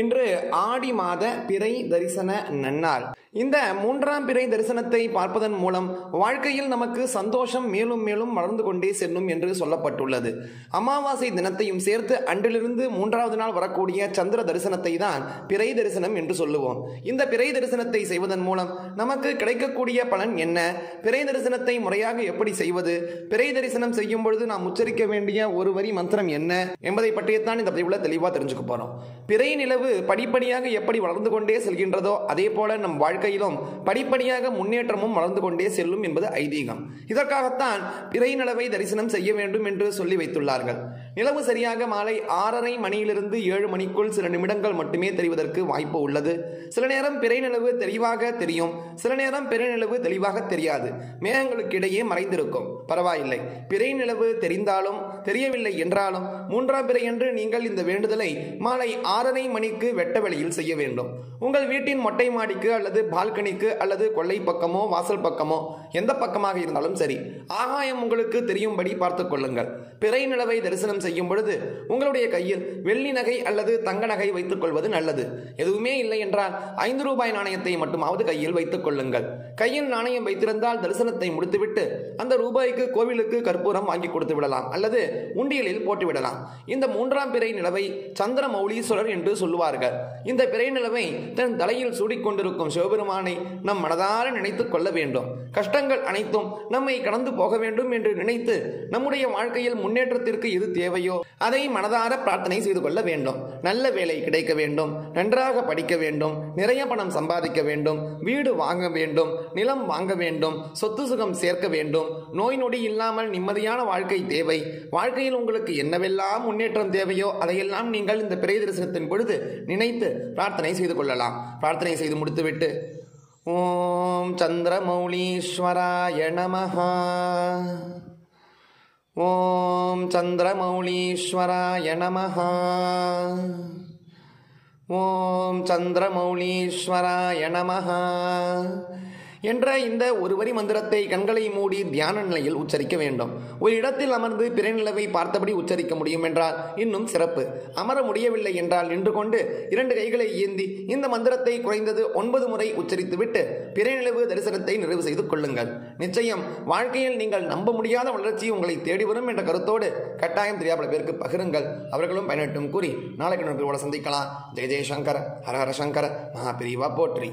இன்று ஆடி மாத பிறை தரிசன நன்னாள். இந்த மூன்றாம் பிறை தரிசனத்தை பார்ப்பதன் மூலம் வாழ்க்கையில் நமக்கு சந்தோஷம் மேலும் மேலும் வளர்ந்து கொண்டே செல்லும் என்று சொல்லப்பட்டுள்ளது. அமாவாசை தினத்தையும் சேர்த்து அன்றிலிருந்து மூன்றாவது நாள் வரக்கூடிய சந்திர தரிசனத்தை தான் பிறை தரிசனம் என்று சொல்லுவோம். இந்த பிறை தரிசனத்தை செய்வதன் மூலம் நமக்கு கிடைக்கக்கூடிய பலன் என்ன, பிறை தரிசனத்தை முறையாக எப்படி செய்வது, பிறை தரிசனம் செய்யும் பொழுது நாம் உச்சரிக்க வேண்டிய ஒரு வரி மந்திரம் என்ன என்பதை பற்றியத்தான் இந்த பதிவுல தெளிவாக தெரிஞ்சுக்க போறோம். பிறை நிலவு படிப்படியாக எப்படி வளர்ந்து கொண்டே செல்கின்றதோ அதே போல நம் வாழ்க்கையிலும் படிப்படியாக முன்னேற்றமும் வளர்ந்து கொண்டே செல்லும் என்பது ஐதீகம். இதற்காகத்தான் பிறை நிலவை தரிசனம் செய்ய வேண்டும் என்று சொல்லி வைத்துள்ளார்கள். நிலவு சரியாக மாலை 6:30 மணியிலிருந்து 7 மணிக்குள் சில நிமிடங்கள் மட்டுமே தெரிவதற்கு வாய்ப்பு உள்ளது. சில நேரம் பிறை நிலவு தெளிவாக தெரியும், சில நேரம் பிறை நிலவு தெளிவாக தெரியாது, மேகங்களுக்கு இடையே மறைந்திருக்கும். பரவாயில்லை, பிறை நிலவு தெரிந்தாலும் தெரியவில்லை என்றாலும் மூன்றாம் பிறை என்று நீங்கள் இந்த வேண்டுதலை மாலை 6:30 மணிக்கு வெட்ட வெளியில் செய்ய வேண்டும். உங்கள் வீட்டின் மொட்டை மாடிக்கு அல்லது பால்கனிக்கு அல்லது கொல்லை பக்கமோ வாசல் பக்கமோ எந்த பக்கமாக இருந்தாலும் சரி, ஆகாயம் உங்களுக்கு தெரியும்படி பார்த்துக் கொள்ளுங்கள். பிறை நிலவை தரிசனம் செய்யும் பொழுது உங்களுடைய கையில் வெள்ளி நகை அல்லது தங்க நகை வைத்துக் கொள்வது நல்லது. எதுவுமே இல்லை என்றால் 5 ரூபாய் நாணயத்தை மட்டுமாவது கையில் வைத்துக் கொள்ளுங்கள். கையில் நாணயம் வைத்திருந்தால் தரிசனத்தை முடித்துவிட்டு அந்த ரூபாய்க்கு கோவிலுக்கு கற்பூரம் வாங்கி கொடுத்து விடலாம் அல்லது உண்டியலில் போட்டு விடலாம். இந்த மூன்றாம் பிறை நிலவை சந்திர மௌலீஸ்வரர் என்று சொல்லுவார்கள். இந்த பிறை நிலவை தன் தலையில் சூடிக்கொண்டிருக்கும் சிவபெருமானை நம் மனதார நினைத்துக் கொள்ள வேண்டும். கஷ்டங்கள் அனைத்தும் நம்மை கடந்து போக வேண்டும் என்று நினைத்து நம்முடைய வாழ்க்கையில் முன்னேற்றத்திற்கு எது தேவையோ அதை மனதார பிரார்த்தனை செய்து கொள்ள வேண்டும். நல்ல வேலை கிடைக்க வேண்டும், நன்றாக படிக்க வேண்டும், நிறைய பணம் சம்பாதிக்க வேண்டும், வீடு வாங்க வேண்டும், நிலம் வாங்க வேண்டும், சொத்து சுகம் சேர்க்க வேண்டும், நோய் நொடி இல்லாமல் நிம்மதியான வாழ்க்கை தேவை. வாழ்க்கையில் உங்களுக்கு என்னவெல்லாம் முன்னேற்றம் தேவையோ அதையெல்லாம் நீங்கள் இந்த பிறை தரிசனத்தின் பொழுது நினைத்து பிரார்த்தனை செய்து கொள்ளலாம். பிரார்த்தனை செய்து முடித்துவிட்டு ஓம் சந்திரமௌலீஸ்வராய நமஹ, ஓம் சந்திரமௌலீஸ்வராய நமஹ, ஓம் சந்திரமௌலீஸ்வராய நமஹ என்ற இந்த ஒரு வரி மந்திரத்தை கண்களை மூடி தியான நிலையில் உச்சரிக்க வேண்டும். ஒரு இடத்தில் அமர்ந்து பிறை நிலவை பார்த்தபடி உச்சரிக்க முடியும் என்றால் இன்னும் சிறப்பு. அமர முடியவில்லை என்றால் நின்று கொண்டு 2 கைகளை ஏந்தி இந்த மந்திரத்தை குறைந்தது 9 முறை உச்சரித்துவிட்டு பிறை நிலவு தரிசனத்தை நிறைவு செய்து கொள்ளுங்கள். நிச்சயம் வாழ்க்கையில் நீங்கள் நம்ப முடியாத வளர்ச்சி உங்களை தேடி வரும் என்ற கருத்தோடு கட்டாயம் தெரியாத பேருக்கு பகிருங்கள். அவர்களும் பயனட்டும் கூறி நாளைக்கு சந்திக்கலாம். ஜெய ஜெயசங்கர, ஹர ஹர சங்கர, மகாபிரிவா போற்றி.